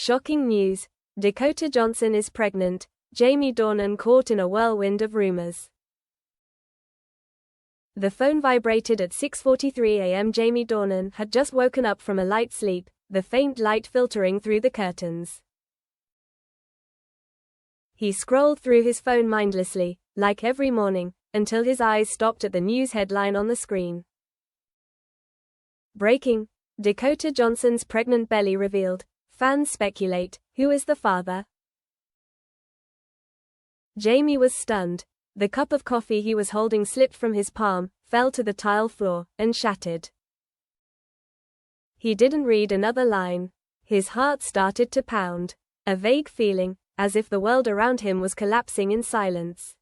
Shocking news. Dakota Johnson is pregnant. Jamie Dornan caught in a whirlwind of rumors. The phone vibrated at 6:43 a.m. Jamie Dornan had just woken up from a light sleep, the faint light filtering through the curtains. He scrolled through his phone mindlessly, like every morning, until his eyes stopped at the news headline on the screen. Breaking. Dakota Johnson's pregnant belly revealed. Fans speculate, who is the father? Jamie was stunned. The cup of coffee he was holding slipped from his palm, fell to the tile floor, and shattered. He didn't read another line. His heart started to pound. A vague feeling, as if the world around him was collapsing in silence.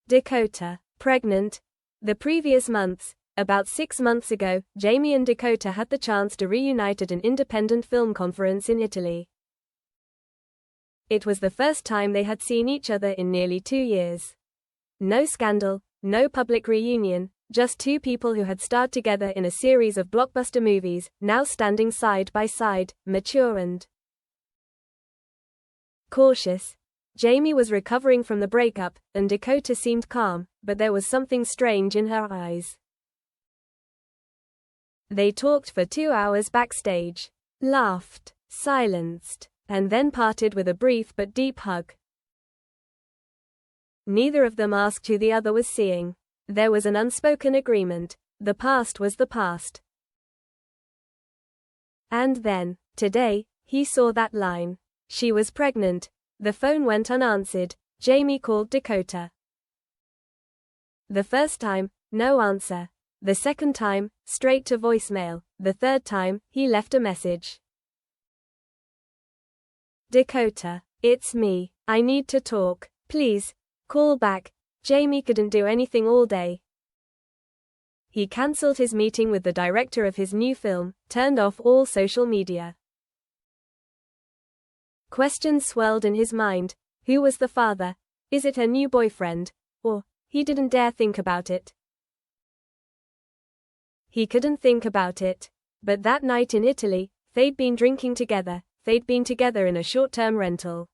Dakota, pregnant. The previous months, about 6 months ago, Jamie and Dakota had the chance to reunite at an independent film conference in Italy. It was the first time they had seen each other in nearly 2 years. No scandal, no public reunion, just two people who had starred together in a series of blockbuster movies, now standing side by side, mature and cautious. Jamie was recovering from the breakup, and Dakota seemed calm, but there was something strange in her eyes. They talked for 2 hours backstage, laughed, silenced, and then parted with a brief but deep hug. Neither of them asked who the other was seeing. There was an unspoken agreement. The past was the past. And then, today, he saw that line. She was pregnant. The phone went unanswered. Jamie called Dakota. The first time, no answer. The second time, straight to voicemail. The third time, he left a message. Dakota, it's me. I need to talk. Please, call back. Jamie couldn't do anything all day. He cancelled his meeting with the director of his new film, turned off all social media. Questions swirled in his mind. Who was the father? Is it her new boyfriend? Or, he didn't dare think about it. He couldn't think about it. But that night in Italy, they'd been drinking together, they'd been together in a short-term rental.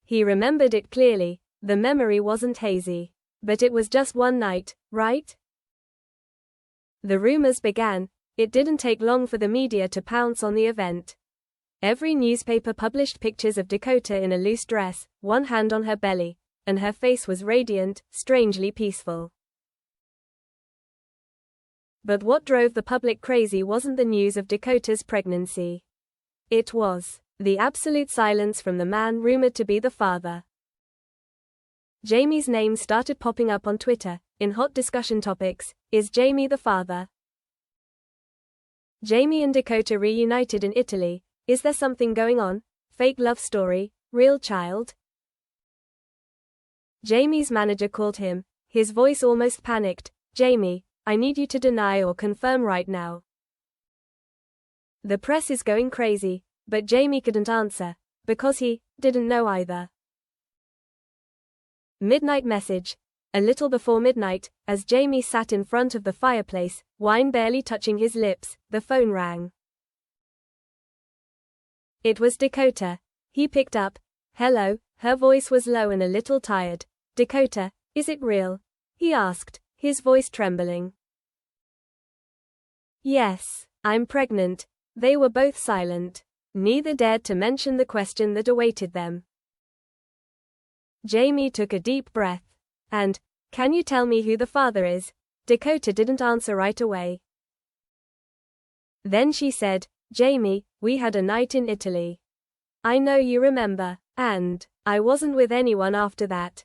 He remembered it clearly. The memory wasn't hazy. But it was just one night, right? The rumors began. It didn't take long for the media to pounce on the event. Every newspaper published pictures of Dakota in a loose dress, one hand on her belly, and her face was radiant, strangely peaceful. But what drove the public crazy wasn't the news of Dakota's pregnancy. It was the absolute silence from the man rumored to be the father. Jamie's name started popping up on Twitter, in hot discussion topics. Is Jamie the father? Jamie and Dakota reunited in Italy. Is there something going on? Fake love story? Real child? Jamie's manager called him, his voice almost panicked. Jamie, I need you to deny or confirm right now. The press is going crazy, but Jamie couldn't answer, because he didn't know either. Midnight message. A little before midnight, as Jamie sat in front of the fireplace, wine barely touching his lips, the phone rang. It was Dakota. He picked up. Hello, her voice was low and a little tired. Dakota, is it real? He asked, his voice trembling. Yes, I'm pregnant. They were both silent. Neither dared to mention the question that awaited them. Jamie took a deep breath. And, can you tell me who the father is? Dakota didn't answer right away. Then she said, Jamie, we had a night in Italy. I know you remember. And, I wasn't with anyone after that.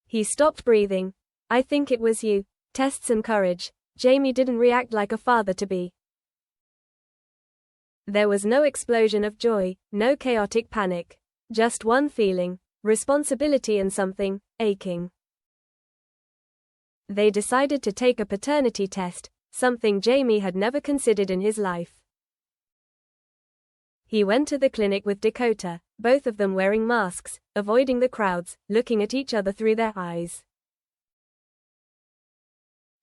He stopped breathing. I think it was you. Test some courage. Jamie didn't react like a father-to-be. There was no explosion of joy, no chaotic panic. Just one feeling, responsibility and something, aching. They decided to take a paternity test, something Jamie had never considered in his life. He went to the clinic with Dakota, both of them wearing masks, avoiding the crowds, looking at each other through their eyes.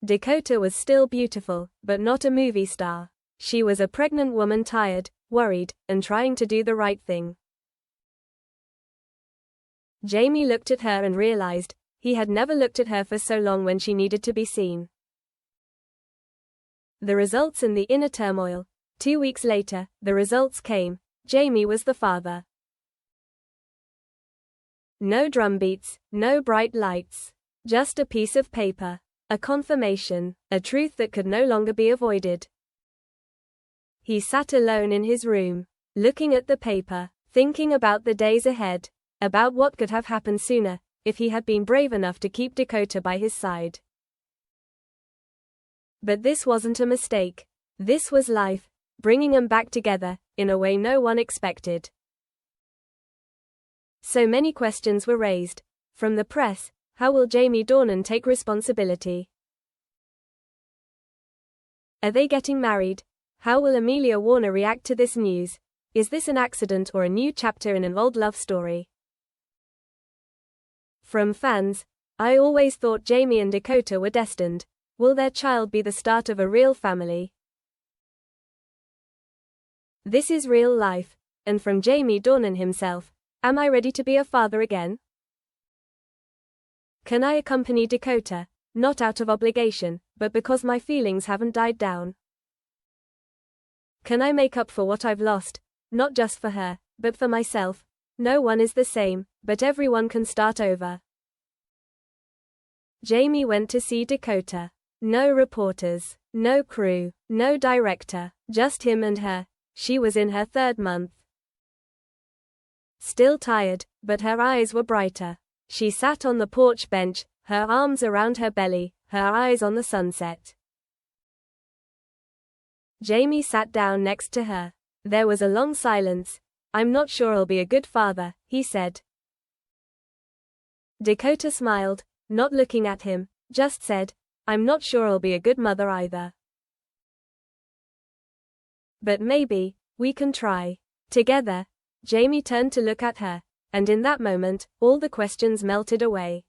Dakota was still beautiful, but not a movie star. She was a pregnant woman, tired, worried, and trying to do the right thing. Jamie looked at her and realized he had never looked at her for so long when she needed to be seen. The results and the inner turmoil. 2 weeks later, the results came. Jamie was the father. No drumbeats, no bright lights. Just a piece of paper. A confirmation, a truth that could no longer be avoided. He sat alone in his room, looking at the paper, thinking about the days ahead, about what could have happened sooner, if he had been brave enough to keep Dakota by his side. But this wasn't a mistake. This was life, bringing them back together, in a way no one expected. So many questions were raised. From the press, how will Jamie Dornan take responsibility? Are they getting married? How will Amelia Warner react to this news? Is this an accident or a new chapter in an old love story? From fans, I always thought Jamie and Dakota were destined. Will their child be the start of a real family? This is real life. And from Jamie Dornan himself, am I ready to be a father again? Can I accompany Dakota, not out of obligation, but because my feelings haven't died down? Can I make up for what I've lost, not just for her, but for myself? No one is the same, but everyone can start over. Jamie went to see Dakota. No reporters, no crew, no director, just him and her. She was in her 3rd month. Still tired, but her eyes were brighter. She sat on the porch bench, her arms around her belly, her eyes on the sunset. Jamie sat down next to her. There was a long silence. I'm not sure I'll be a good father, he said. Dakota smiled, not looking at him, just said, I'm not sure I'll be a good mother either. But maybe, we can try. Together. Jamie turned to look at her, and in that moment, all the questions melted away.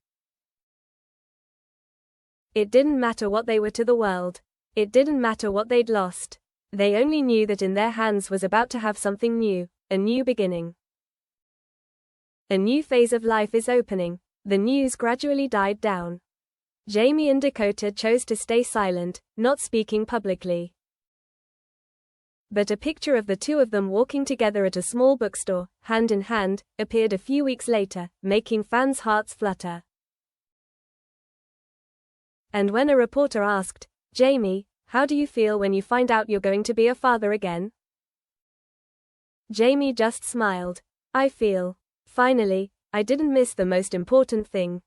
It didn't matter what they were to the world. It didn't matter what they'd lost. They only knew that in their hands was about to have something new, a new beginning. A new phase of life is opening. The news gradually died down. Jamie and Dakota chose to stay silent, not speaking publicly. But a picture of the two of them walking together at a small bookstore, hand in hand, appeared a few weeks later, making fans' hearts flutter. And when a reporter asked, Jamie, how do you feel when you find out you're going to be a father again? Jamie just smiled. I feel, finally, I didn't miss the most important thing.